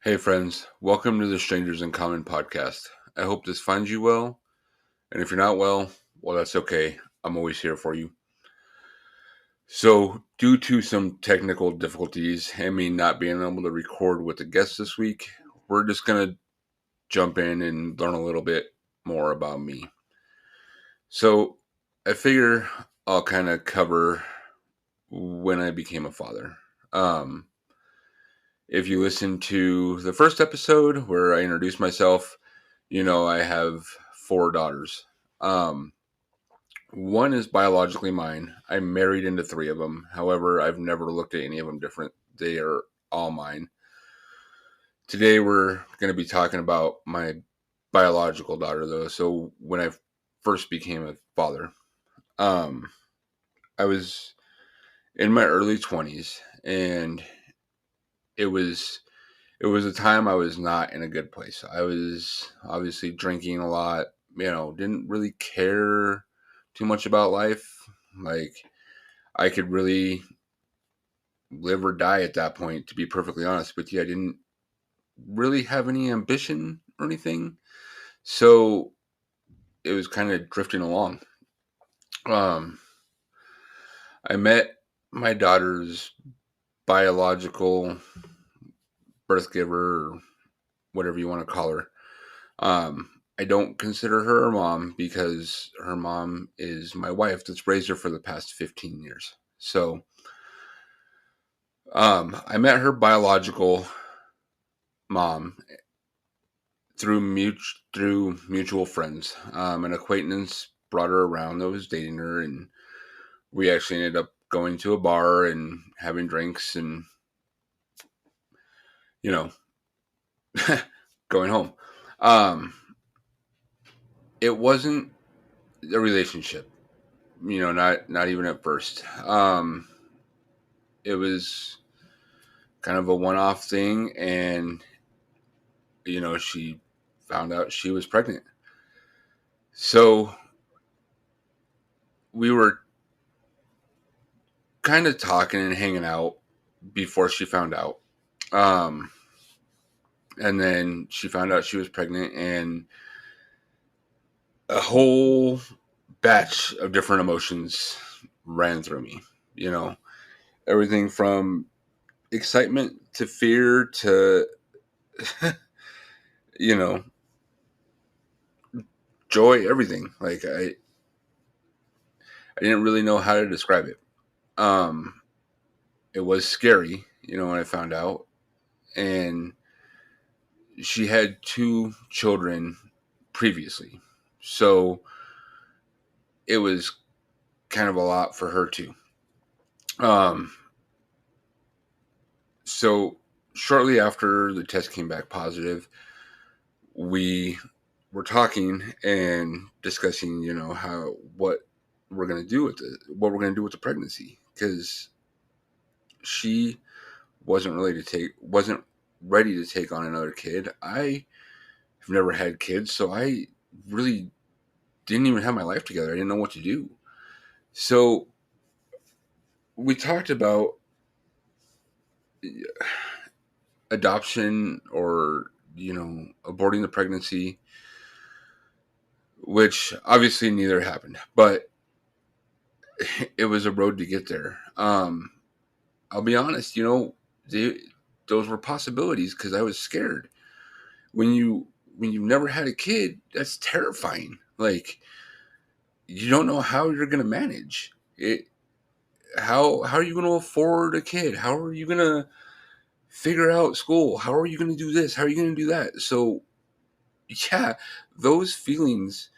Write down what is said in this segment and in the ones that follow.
Hey friends, welcome to the Strangers in Common podcast. I hope this finds you well, and if you're not well, that's okay. I'm always here for you. So, due to some technical difficulties and me not being able to record with the guests this week, we're just going to jump in and learn a little bit more about me. So, I figure I'll kind of cover when I became a father. Um, if you listen to the first episode where I introduced myself, I have four daughters. Um, One is biologically mine. I married into three of them. However, I've never looked at any of them different. They are all mine. Today, we're going to be talking about my biological daughter, though. So, when I first became a father, um, I was in my early 20s, and it was it was a time I was not in a good place. I was obviously drinking a lot, didn't really care too much about life. Like, I could really live or die at that point, to be perfectly honest with you. I didn't really have any ambition or anything. So it was kind of drifting along. Um, I met my daughter's biological birth giver, or whatever you want to call her. I don't consider her a mom because her mom is my wife that's raised her for the past 15 years. So I met her biological mom through mutual friends. An acquaintance brought her around that was dating her, and we actually ended up going to a bar and having drinks and, you know, going home. Um, it wasn't a relationship, not even at first. It was kind of a one-off thing, and she found out she was pregnant. So we were kind of talking and hanging out before she found out. Um, and then she found out she was pregnant, and a whole batch of different emotions ran through me. You know, everything from excitement to fear to, you know, joy, everything. Like, I didn't really know how to describe it. Um, it was scary, when I found out. And she had two children previously. So it was kind of a lot for her too. Um, so shortly after the test came back positive, we were talking and discussing, how what we're gonna do with the pregnancy, because she wasn't ready to take on another kid. I have never had kids, so I really didn't even have my life together. I didn't know what to do. So we talked about adoption, or aborting the pregnancy, which obviously neither happened, but it was a road to get there. I'll be honest, they, those were possibilities because I was scared. When you've never had a kid, that's terrifying. Like, you don't know how you're going to manage it. How are you going to afford a kid? How are you going to figure out school? How are you going to do this? How are you going to do that? So yeah, those feelings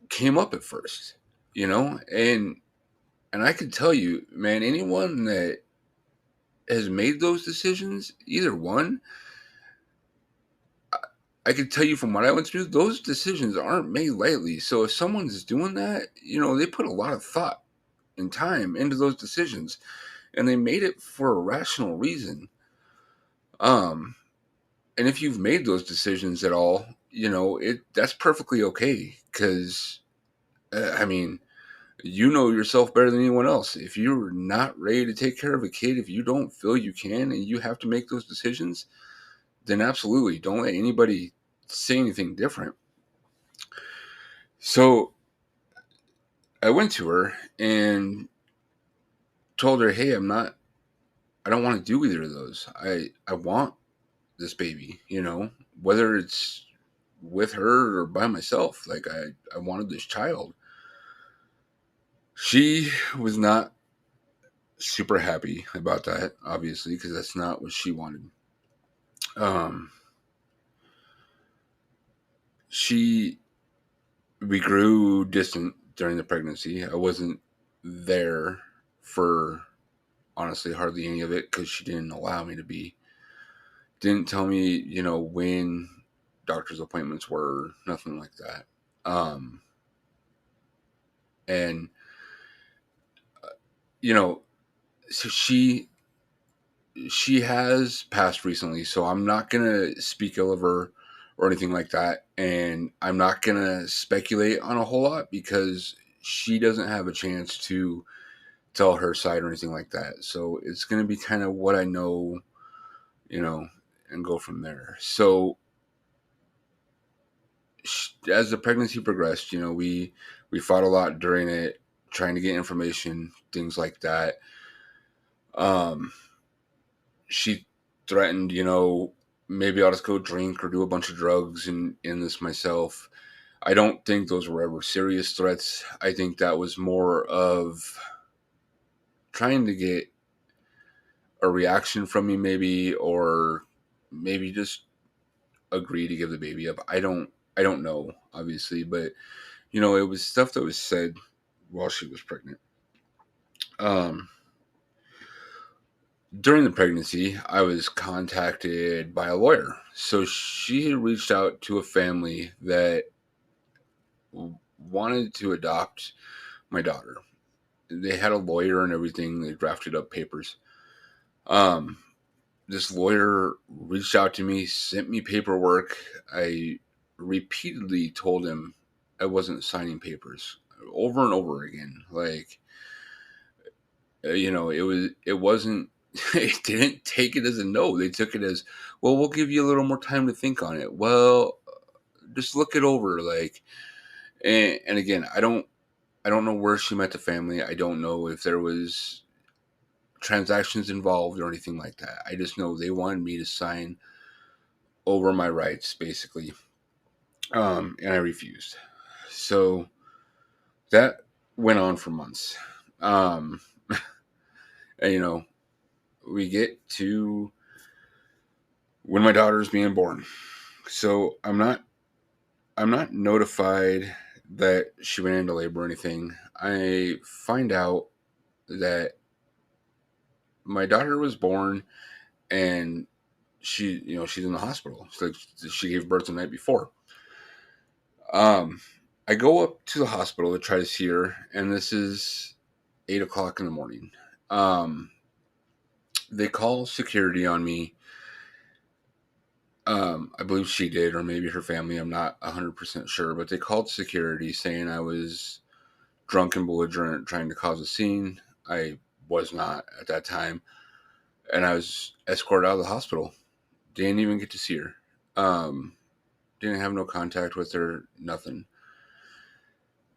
came up at first, and I can tell you, man, anyone that has made those decisions, either one, I can tell you from what I went through, those decisions aren't made lightly. So if someone's doing that, they put a lot of thought and time into those decisions, and they made it for a rational reason. Um, and if you've made those decisions at all, that's perfectly okay, because I mean, You know yourself better than anyone else. If you're not ready to take care of a kid, if you don't feel you can and you have to make those decisions, then absolutely don't let anybody say anything different. So I went to her and told her, hey, I don't want to do either of those. I want this baby, whether it's with her or by myself. Like I wanted this child. She was not super happy about that, obviously, because that's not what she wanted. Um, she we grew distant during the pregnancy. I wasn't there for honestly hardly any of it because she didn't allow me to be. Didn't tell me, when doctor's appointments were, nothing like that. And you know, so she has passed recently, so I'm not gonna speak ill of her or anything like that, and I'm not gonna speculate on a whole lot because she doesn't have a chance to tell her side or anything like that. So it's gonna be kind of what I know, you know, and go from there. So as the pregnancy progressed, we fought a lot during it, trying to get information, things like that. Um, she threatened, maybe I'll just go drink or do a bunch of drugs and end this myself. I don't think those were ever serious threats. I think that was more of trying to get a reaction from me, maybe, or maybe just agree to give the baby up. I don't know, obviously, but it was stuff that was said while she was pregnant. Um, During the pregnancy, I was contacted by a lawyer. So she had reached out to a family that wanted to adopt my daughter. They had a lawyer and everything. They drafted up papers. Um, this lawyer reached out to me, sent me paperwork. I repeatedly told him I wasn't signing papers over and over again. Like, it wasn't, they didn't take it as a no. They took it as, well, we'll give you a little more time to think on it. Well, just look it over. Like, and again, I don't know where she met the family. I don't know if there was transactions involved or anything like that. I just know they wanted me to sign over my rights, basically. And I refused. So that went on for months. Um, and, we get to when my daughter's being born. So I'm not notified that she went into labor or anything. I find out that my daughter was born and she's in the hospital. So she gave birth the night before. Um, I go up to the hospital to try to see her, and this is 8 o'clock in the morning. Um, they call security on me. I believe she did, or maybe her family. I'm not 100% sure, but they called security saying I was drunk and belligerent, trying to cause a scene. I was not at that time, and I was escorted out of the hospital. Didn't even get to see her. Um, didn't have no contact with her, nothing.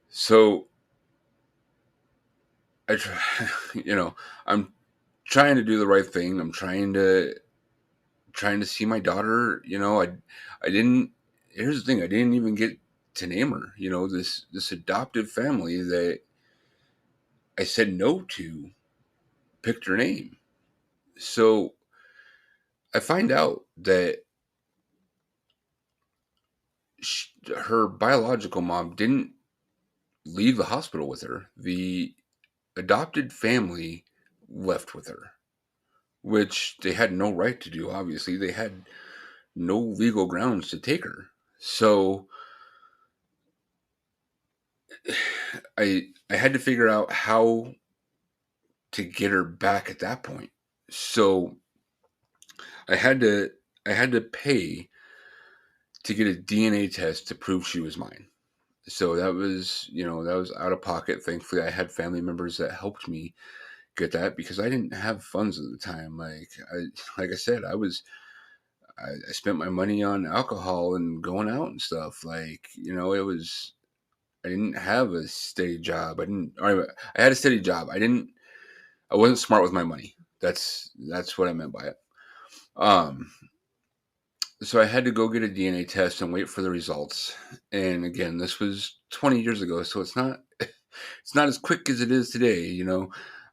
So I try, I'm trying to do the right thing. I'm trying to see my daughter. I didn't. Here's the thing: I didn't even get to name her. This adoptive family that I said no to picked her name. So I find out that her biological mom didn't leave the hospital with her. The adopted family left with her, which they had no right to do. Obviously, they had no legal grounds to take her. So I had to figure out how to get her back at that point. So I had to I had to pay to get a DNA test to prove she was mine. So that was, that was out of pocket. Thankfully, I had family members that helped me get that because I didn't have funds at the time. Like I said, I spent my money on alcohol and going out and stuff. It was, I didn't have a steady job. I had a steady job. I wasn't smart with my money. That's what I meant by it. Um, so I had to go get a DNA test and wait for the results. And again, this was 20 years ago, so it's not as quick as it is today.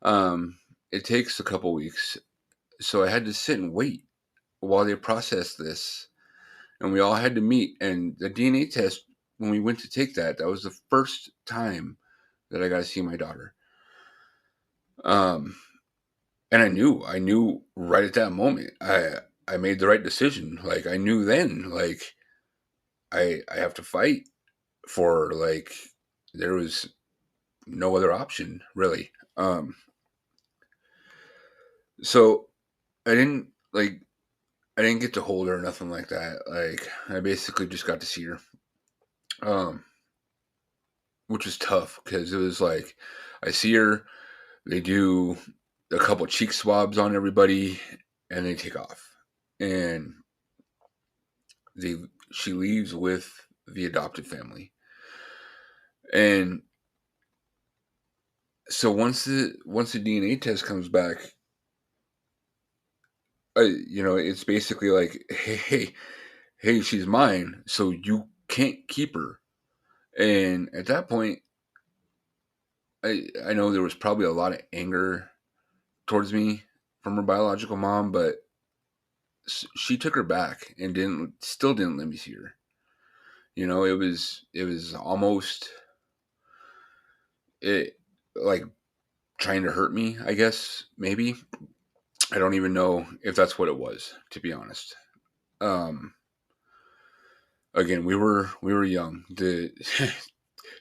Um, it takes a couple weeks. So I had to sit and wait while they processed this, and we all had to meet. And the DNA test, when we went to take that, that was the first time that I got to see my daughter. Um, and I knew right at that moment, I made the right decision. Like I knew then, like I have to fight for her. Like there was no other option really. So I didn't like I didn't get to hold her or nothing like that. Like I basically just got to see her. Um, which was tough because it was like I see her, they do a couple cheek swabs on everybody, and they take off, and they she leaves with the adopted family, and so once the DNA test comes back, it's basically like, hey, she's mine, so you can't keep her. And at that point, I know there was probably a lot of anger towards me from her biological mom, but she took her back and didn't let me see her. It was almost it like trying to hurt me, I guess, maybe. I don't even know if that's what it was, to be honest. Um Again, we were young.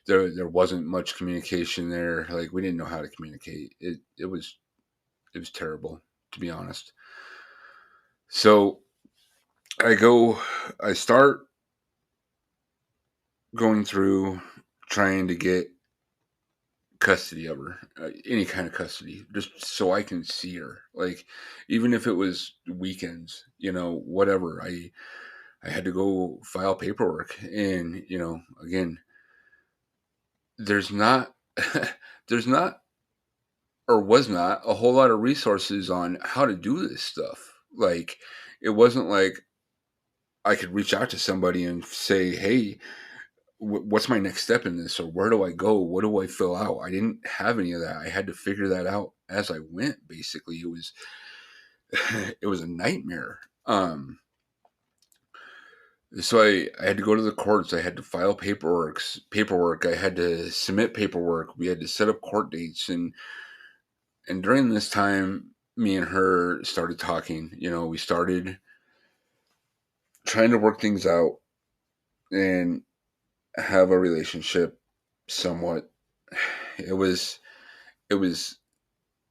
There wasn't much communication there. Like we didn't know how to communicate. It was terrible, to be honest. So I go I start going through trying to get custody of her, any kind of custody, just so I can see her. Like, even if it was weekends, whatever. I had to go file paperwork, and again, there's not, there's not, or was not a whole lot of resources on how to do this stuff. Like, it wasn't like I could reach out to somebody and say, hey, what's my next step in this, or where do I go, what do I fill out? I didn't have any of that. I had to figure that out as I went. Basically, it was it was a nightmare. So I had to go to the courts. I had to file paperwork. I had to submit paperwork. We had to set up court dates, and during this time, me and her started talking. We started trying to work things out and have a relationship somewhat. It was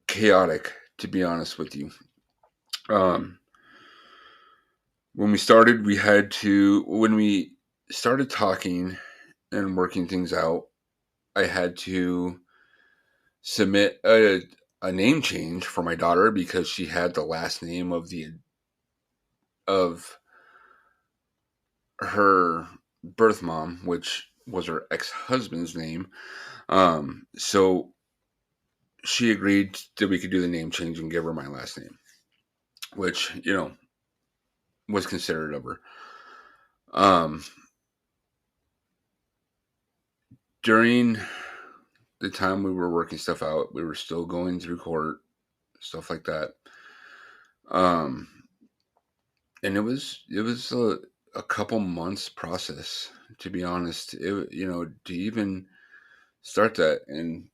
chaotic, to be honest with you. Um, when we started talking and working things out, I had to submit a name change for my daughter because she had the last name of her birth mom, which was her ex-husband's name. So she agreed that we could do the name change and give her my last name, which was considerate of her. Um, During the time we were working stuff out, we were still going through court, stuff like that. Um, and it was a couple months process, to be honest. To even start that, and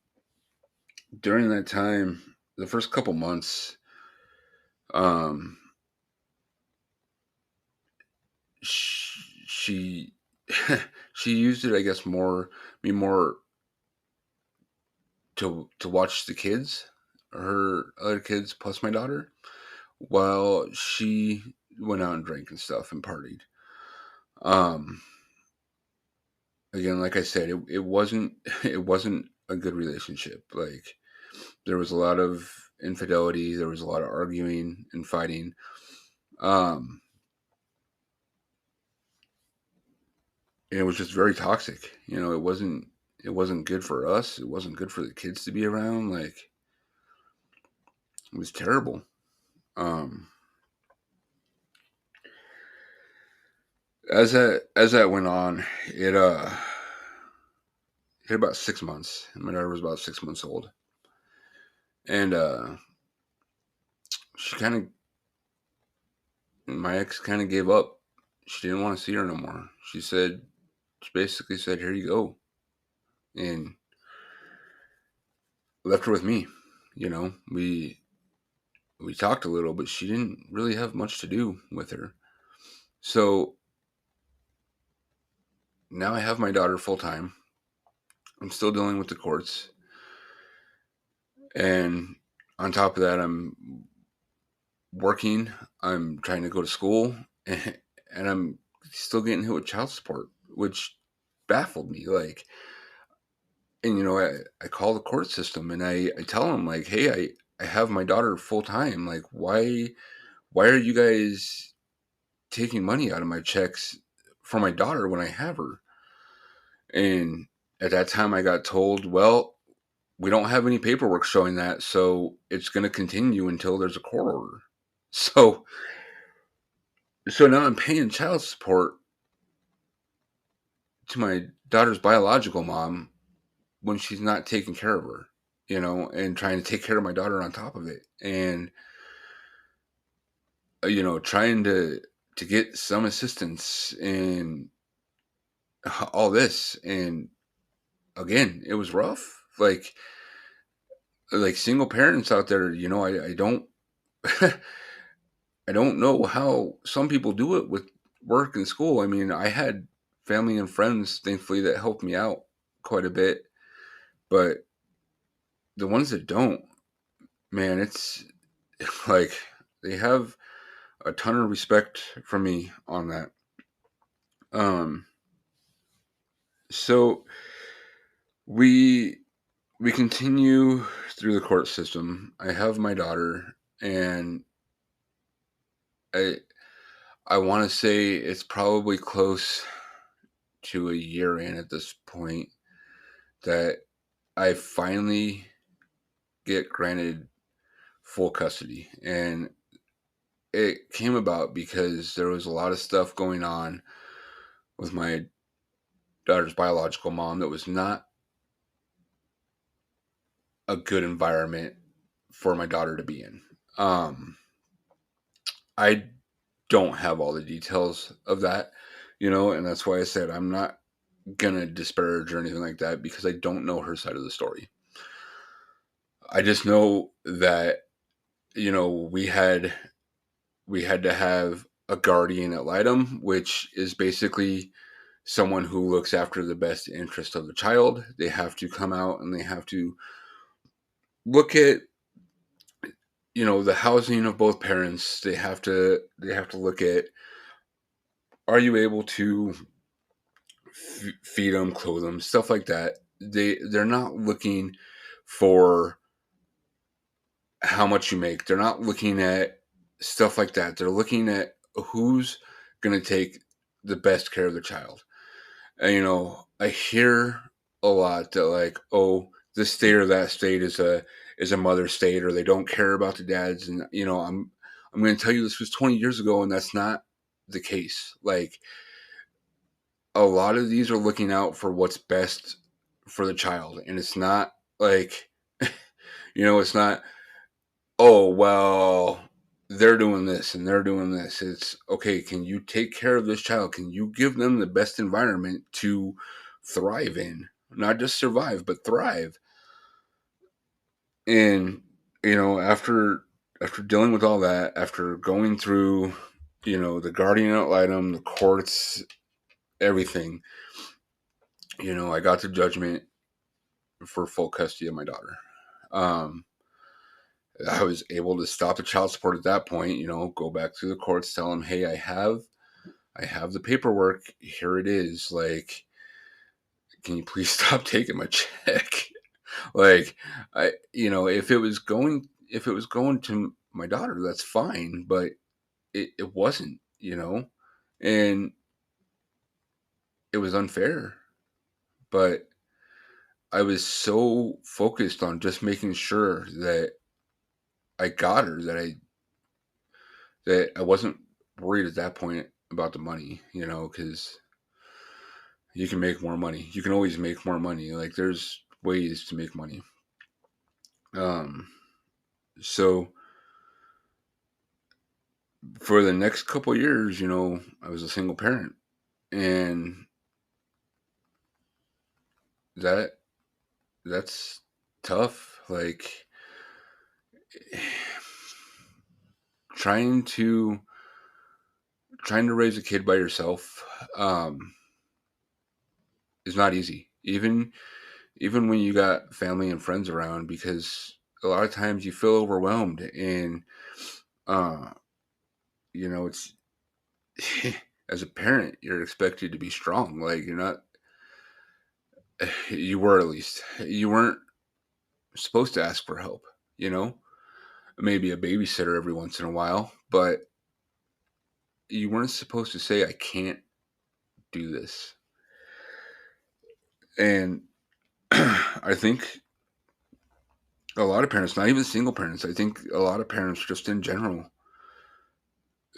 during that time, the first couple months, um, she she used it, I guess, more to watch the kids, her other kids plus my daughter, while she went out and drank and stuff and partied. Um, again, like I said, it wasn't it wasn't a good relationship. Like there was a lot of infidelity, there was a lot of arguing and fighting. Um, and it was just very toxic. It wasn't good for us. It wasn't good for the kids to be around. Like it was terrible. Um, as that went on, it hit about 6 months. My daughter was about 6 months old, and she kind of my ex kind of gave up. She didn't want to see her no more. She basically said, "Here you go," and left her with me. We talked a little, but she didn't really have much to do with her. So now I have my daughter full time. I'm still dealing with the courts, and on top of that, I'm working. I'm trying to go to school, and I'm still getting hit with child support, which baffled me. Like, and I call the court system and I tell them like, hey, I have my daughter full time. Like, why are you guys taking money out of my checks for my daughter when I have her? And at that time, I got told, well, we don't have any paperwork showing that, so it's going to continue until there's a court order. So, so now I'm paying child support to my daughter's biological mom when she's not taking care of her, and trying to take care of my daughter on top of it, and trying to get some assistance in all this. And again, it was rough. Like single parents out there, I don't I don't know how some people do it with work and school. I mean, I had family and friends, thankfully, that helped me out quite a bit, but the ones that don't, man, it's like they have a ton of respect for me on that. Um, so we we continue through the court system. I have my daughter, and I I want to say it's probably close to a year in at this point that I finally get granted full custody. And it came about because there was a lot of stuff going on with my daughter's biological mom that was not a good environment for my daughter to be in. I don't have all the details of that, and that's why I said I'm not gonna disparage or anything like that because I don't know her side of the story. I just know that we had to have a guardian ad litem, which is basically someone who looks after the best interest of the child. They have to come out and they have to look at the housing of both parents. They have to look at, are you able to feed them, clothe them, stuff like that. They're not looking for how much you make. They're not looking at stuff like that. They're looking at who's going to take the best care of the child. And I hear a lot that like, oh, this state or that state is a mother state, or they don't care about the dads. And I'm going to tell you, this was 20 years ago, and that's not the case. Like a lot of these are looking out for what's best for the child, and it's not like it's not, oh well, they're doing this and they're doing this. It's okay, can you take care of this child? Can you give them the best environment to thrive in, not just survive but thrive? And after dealing with all that, after going through the guardian ad litem, the courts, everything, I got the judgment for full custody of my daughter. Um, I was able to stop the child support at that point. Go back to the courts, tell them, hey, I have the paperwork. Here it is. Like, can you please stop taking my check? Like, if it was going to my daughter, that's fine, but it wasn't, and it was unfair. But I was so focused on just making sure that I got her that I wasn't worried at that point about the money, because you can make more money. You can always make more money. Like, there's ways to make money. Um, so for the next couple of years, I was a single parent, and that that's tough. Like, trying to trying to raise a kid by yourself is not easy. Even when you got family and friends around, because a lot of times you feel overwhelmed, and uh, it's as a parent, you're expected to be strong. Like, you're not. You were, at least. You weren't supposed to ask for help. You know, maybe a babysitter every once in a while, but you weren't supposed to say, "I can't do this." And I think a lot of parents, not even single parents, I think a lot of parents just in general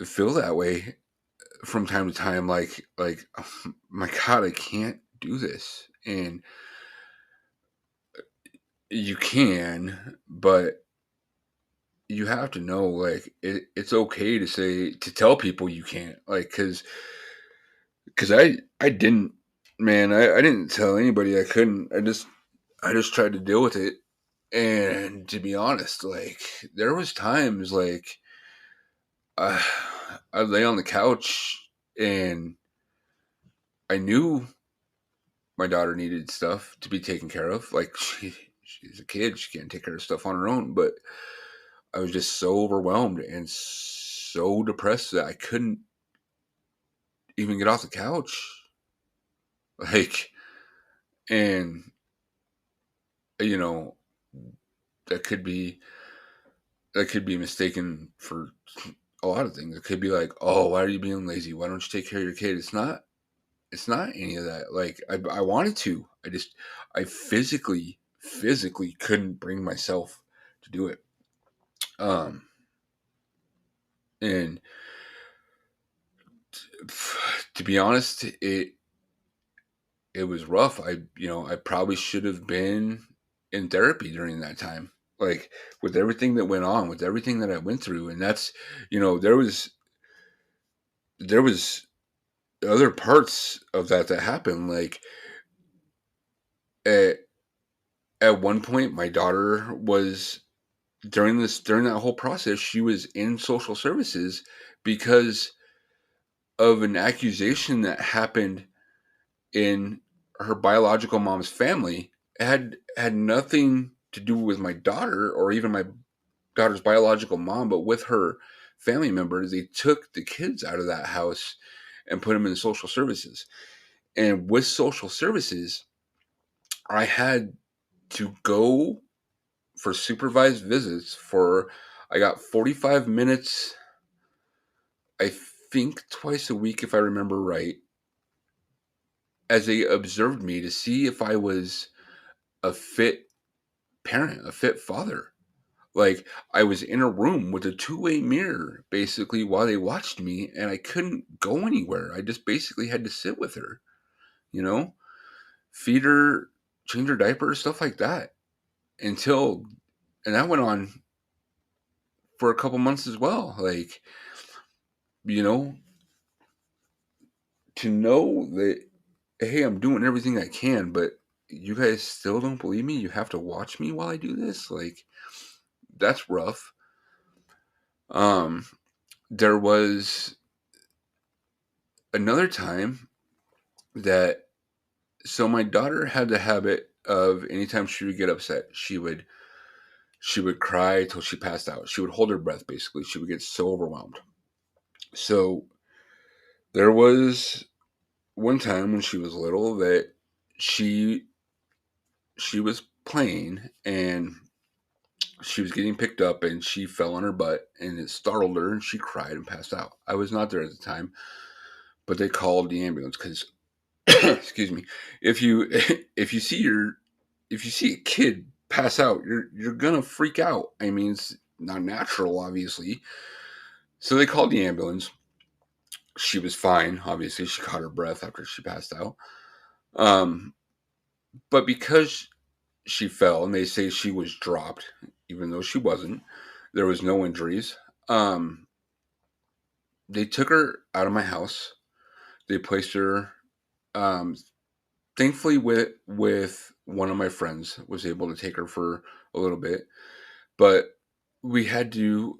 feel that way from time to time. Like, oh my God, I can't do this. And you can, but you have to know, like, it's okay to tell people you can't, like, because I didn't, man, I didn't tell anybody I couldn't. I just tried to deal with it. And to be honest, like, there was times, like, uh, I lay on the couch, and I knew my daughter needed stuff to be taken care of. Like, she's a kid; she can't take care of stuff on her own. But I was just so overwhelmed and so depressed that I couldn't even get off the couch. Like, and you know that could be that could be mistaken for a lot of things. It could be like, oh, why are you being lazy? Why don't you take care of your kid? It's not any of that. Like, I wanted to. I physically couldn't bring myself to do it. Um, and to be honest, it was rough. I probably should have been in therapy during that time. Like, with everything that went on, with everything that I went through, and that's, there was other parts of that happened. Like, at at one point, my daughter was, during that whole process, she was in social services because of an accusation that happened in her biological mom's family. It had nothing to do with my daughter or even my daughter's biological mom, but with her family members. They took the kids out of that house and put them in social services. And with social services, I had to go for supervised visits for, I got 45 minutes, I think twice a week, if I remember right, as they observed me to see if I was a fit parent, a fit father. Like, I was in a room with a two-way mirror basically while they watched me, and I couldn't go anywhere. I just basically had to sit with her, you know, feed her, change her diaper, stuff like that. Until, and that went on for a couple months as well. Like, you know, to know that, hey, I'm doing everything I can, but you guys still don't believe me. You have to watch me while I do this. Like, that's rough. Um, there was another time that, so my daughter had the habit of, anytime she would get upset, she would cry till she passed out. She would hold her breath, basically. She would get so overwhelmed. So there was one time when she was little that she was playing, and she was getting picked up, and she fell on her butt, and it startled her, and she cried and passed out. I was not there at the time, but they called the ambulance because excuse me, if you if you see a kid pass out, you're gonna freak out. I mean, it's not natural, obviously. So they called the ambulance. She was fine. Obviously, she caught her breath after she passed out. Um, but because she fell, and they say she was dropped, even though she wasn't, there was no injuries. Um, they took her out of my house. They placed her. Um, Thankfully, with one of my friends, was able to take her for a little bit, but we had to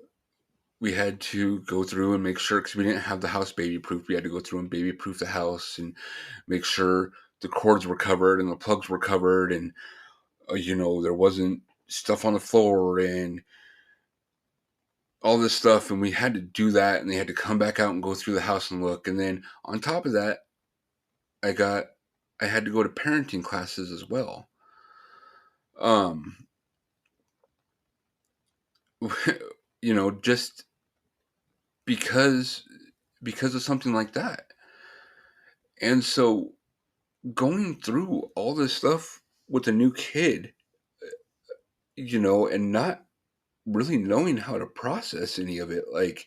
go through and make sure, because we didn't have the house baby proof. We had to go through and baby proof the house and make sure the cords were covered and the plugs were covered, and there wasn't stuff on the floor and all this stuff. And we had to do that, and they had to come back out and go through the house and look. And then on top of that, I had to go to parenting classes as well. Um, just because of something like that. And so going through all this stuff with a new kid, and not really knowing how to process any of it, like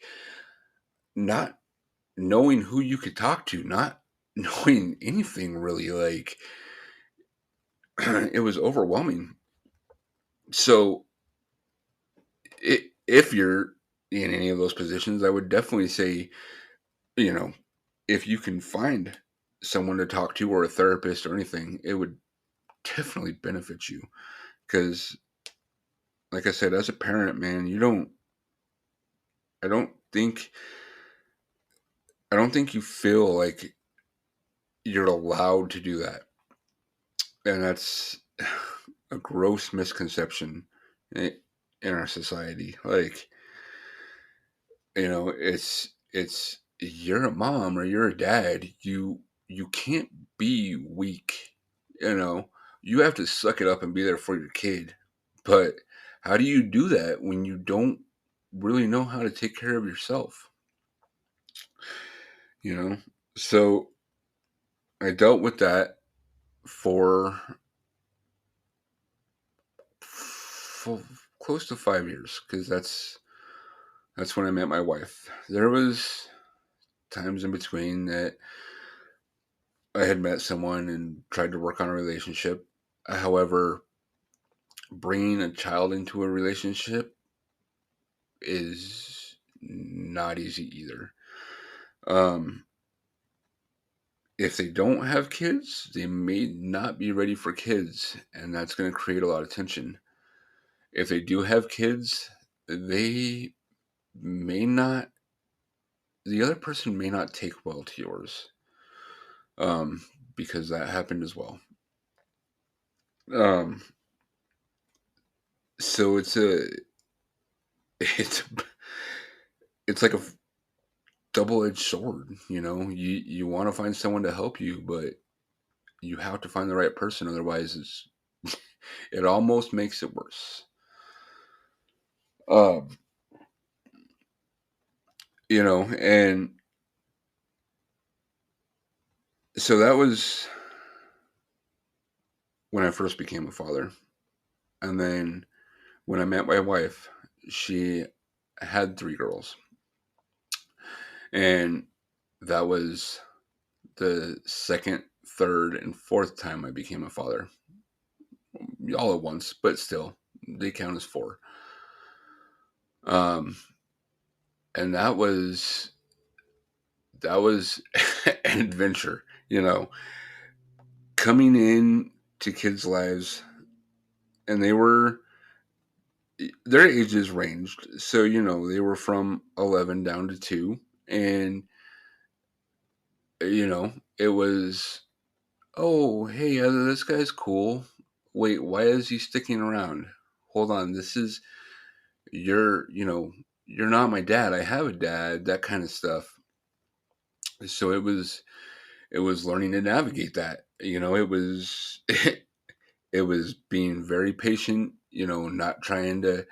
not knowing who you could talk to, not knowing anything really, like it was overwhelming. So if you're in any of those positions, I would definitely say, if you can find someone to talk to, or a therapist or anything, it would definitely benefit you. Because, like I said, as a parent, man, I don't think, you feel like you're allowed to do that. And that's a gross misconception in our society. Like, it's you're a mom or you're a dad. You can't be weak. You have to suck it up and be there for your kid. But how do you do that when you don't really know how to take care of yourself? So I dealt with that for, for close to 5 years, because that's when I met my wife. There was times in between that I had met someone and tried to work on a relationship. However, bringing a child into a relationship is not easy either. If they don't have kids, they may not be ready for kids, and that's going to create a lot of tension. If they do have kids, they may not, the other person may not take well to yours, because that happened as well. Um, so it's it's like a double-edged sword. You want to find someone to help you, but you have to find the right person, otherwise it almost makes it worse. Um, and so that was when I first became a father. And then when I met my wife, she had 3 girls. And that was the second, third, and fourth time I became a father. All at once, but still, they count as 4. And that was an adventure, coming in to kids' lives, and their ages ranged. So, they were from 11 down to 2. And, it was, oh, hey, this guy's cool. Wait, why is he sticking around? Hold on, you're not my dad. I have a dad, that kind of stuff. So it was learning to navigate that. it was it was being very patient, not trying to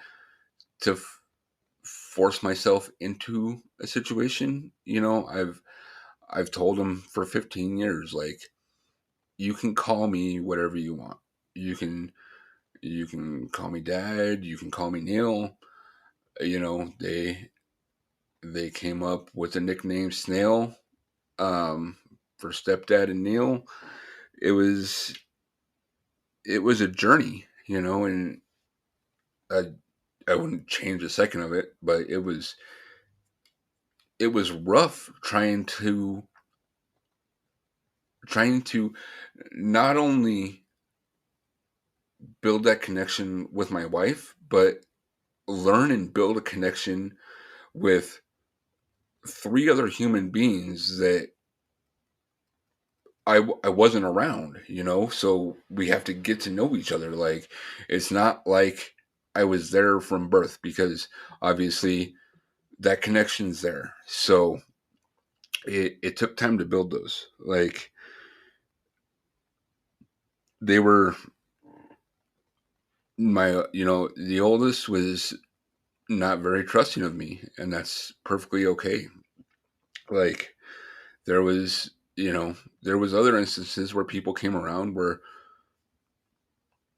force myself into a situation. I've told him for 15 years, like, you can call me whatever you want. You can you can call me Dad, you can call me Neil. They came up with the nickname Snail, um, for stepdad and Neil. It was it was a journey, and I I wouldn't change a second of it, but it was rough trying to not only build that connection with my wife, but learn and build a connection with three other human beings that I wasn't around, so we have to get to know each other. Like, it's not like I was there from birth, because obviously that connection's there. So it took time to build those. Like, they were the oldest was not very trusting of me, and that's perfectly okay. Like, there was, there was other instances where people came around where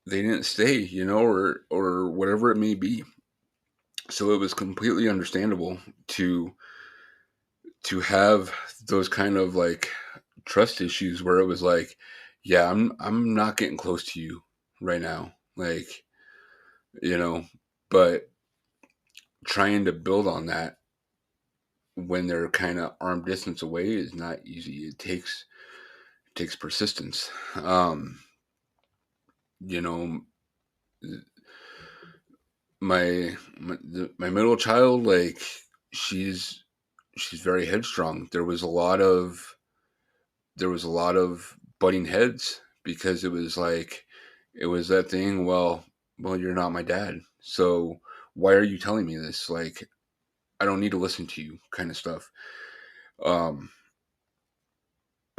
they didn't stay, or whatever it may be. So it was completely understandable to to have those kind of, like, trust issues, where it was like, yeah, I'm not getting close to you right now. Like, you know, but trying to build on that when they're kind of arm distance away is not easy. It takes persistence. You know, my middle child, like, she's she's very headstrong. There was a lot of butting heads, because it was that thing. Well, you're not my dad, so why are you telling me this? Like, I don't need to listen to you, kind of stuff. Um,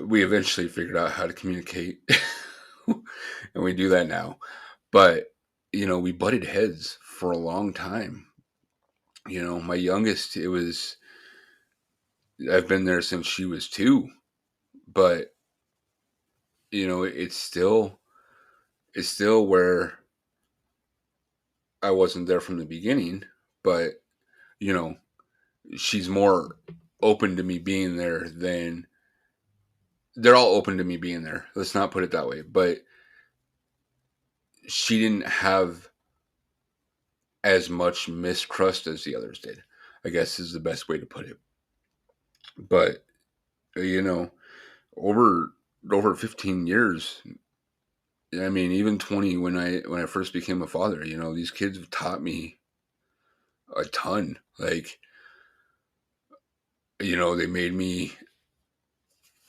we eventually figured out how to communicate, and we do that now. But we butted heads for a long time. My youngest, it was I've been there since she was 2, but it's still where I wasn't there from the beginning, but you know, she's more open to me being there than they're all open to me being there. Let's not put it that way, but she didn't have as much mistrust as the others did, I guess, is the best way to put it. But you know, over over 15 years, I mean, even 20, when I first became a father, these kids have taught me a ton. Like, they made me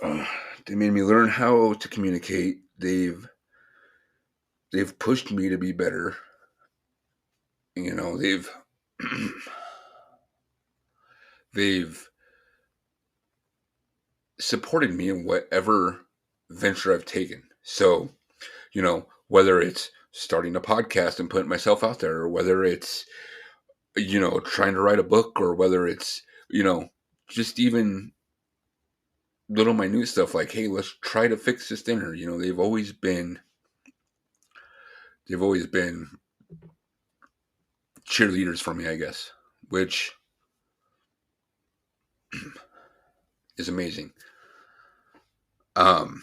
uh, they made me learn how to communicate. They've pushed me to be better. They've they've supported me in whatever venture I've taken. So, whether it's starting a podcast and putting myself out there, or whether it's, trying to write a book, or whether it's, just even little minute stuff like, hey, let's try to fix this dinner. They've always been cheerleaders for me, I guess, which is amazing. Um,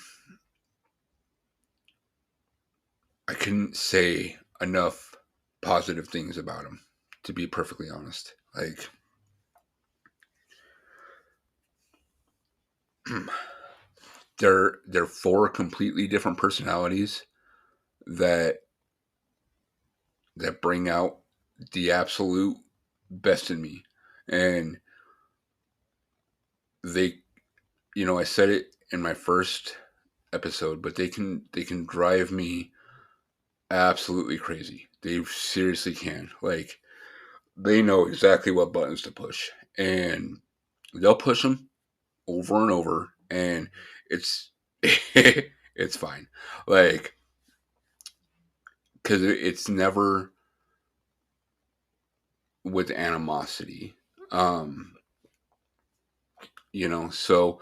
I couldn't say enough positive things about them, to be perfectly honest. Like, they're four completely different personalities that bring out the absolute best in me. And they, I said it in my first episode, but they can drive me absolutely crazy. They seriously can. Like, they know exactly what buttons to push, and they'll push them over and over, and it's It's fine. Like, because it's never with animosity. Um, so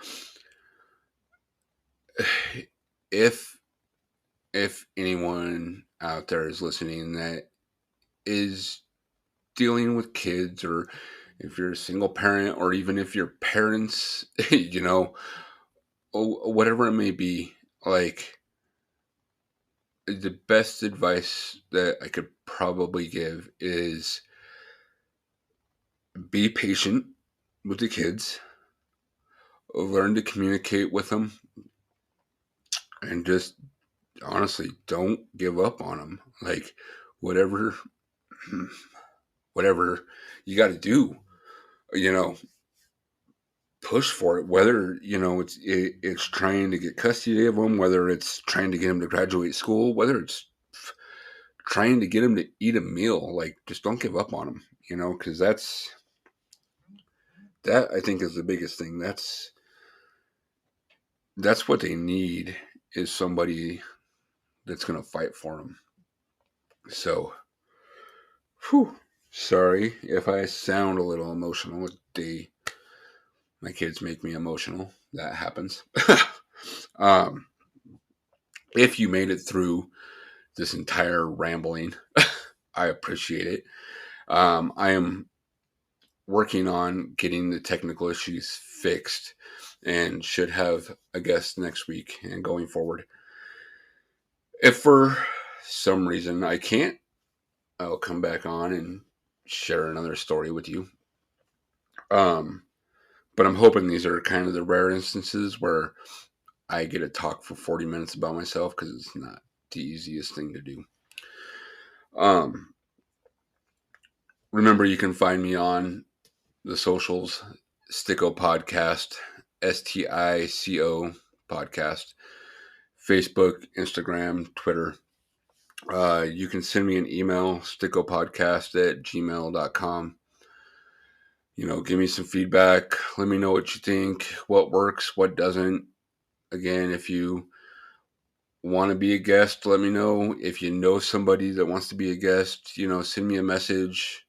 if anyone out there is listening that is dealing with kids, or if you're a single parent, or even if your parents, whatever it may be, like, the best advice that I could probably give is be patient with the kids, learn to communicate with them, and just honestly don't give up on them. Like, whatever whatever you got to do, you know push for it, whether it's trying to get custody of them, whether it's trying to get them to graduate school, whether it's trying to get them to eat a meal. Like, just don't give up on them, because that I think is the biggest thing. That's what they need, is somebody that's going to fight for them. So, whew, sorry if I sound a little emotional. My kids make me emotional. That happens. um, if you made it through this entire rambling, I appreciate it. I am working on getting the technical issues fixed, and should have a guest next week and going forward. If for some reason I can't, I'll come back on and share another story with you. Um, but I'm hoping these are kind of the rare instances where I get to talk for 40 minutes about myself, because it's not the easiest thing to do. Remember, you can find me on the socials, Stico Podcast, STICO Podcast, Facebook, Instagram, Twitter. You can send me an email, stickopodcast@gmail.com. Give me some feedback. Let me know what you think, what works, what doesn't. Again, if you want to be a guest, let me know. If you know somebody that wants to be a guest, send me a message.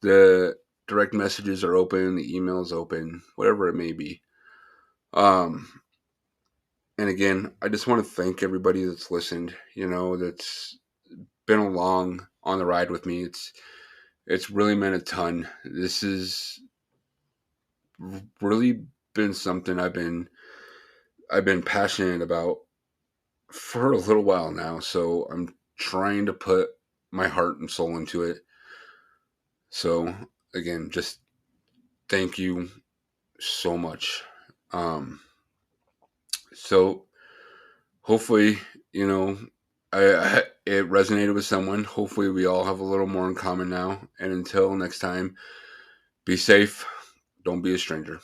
The direct messages are open, the email is open, whatever it may be. And again, I just want to thank everybody that's listened, that's been along on the ride with me. It's really meant a ton. This has really been something I've been passionate about for a little while now. So I'm trying to put my heart and soul into it. So again, just thank you so much. So hopefully, it resonated with someone. Hopefully we all have a little more in common now. And until next time, be safe. Don't be a stranger.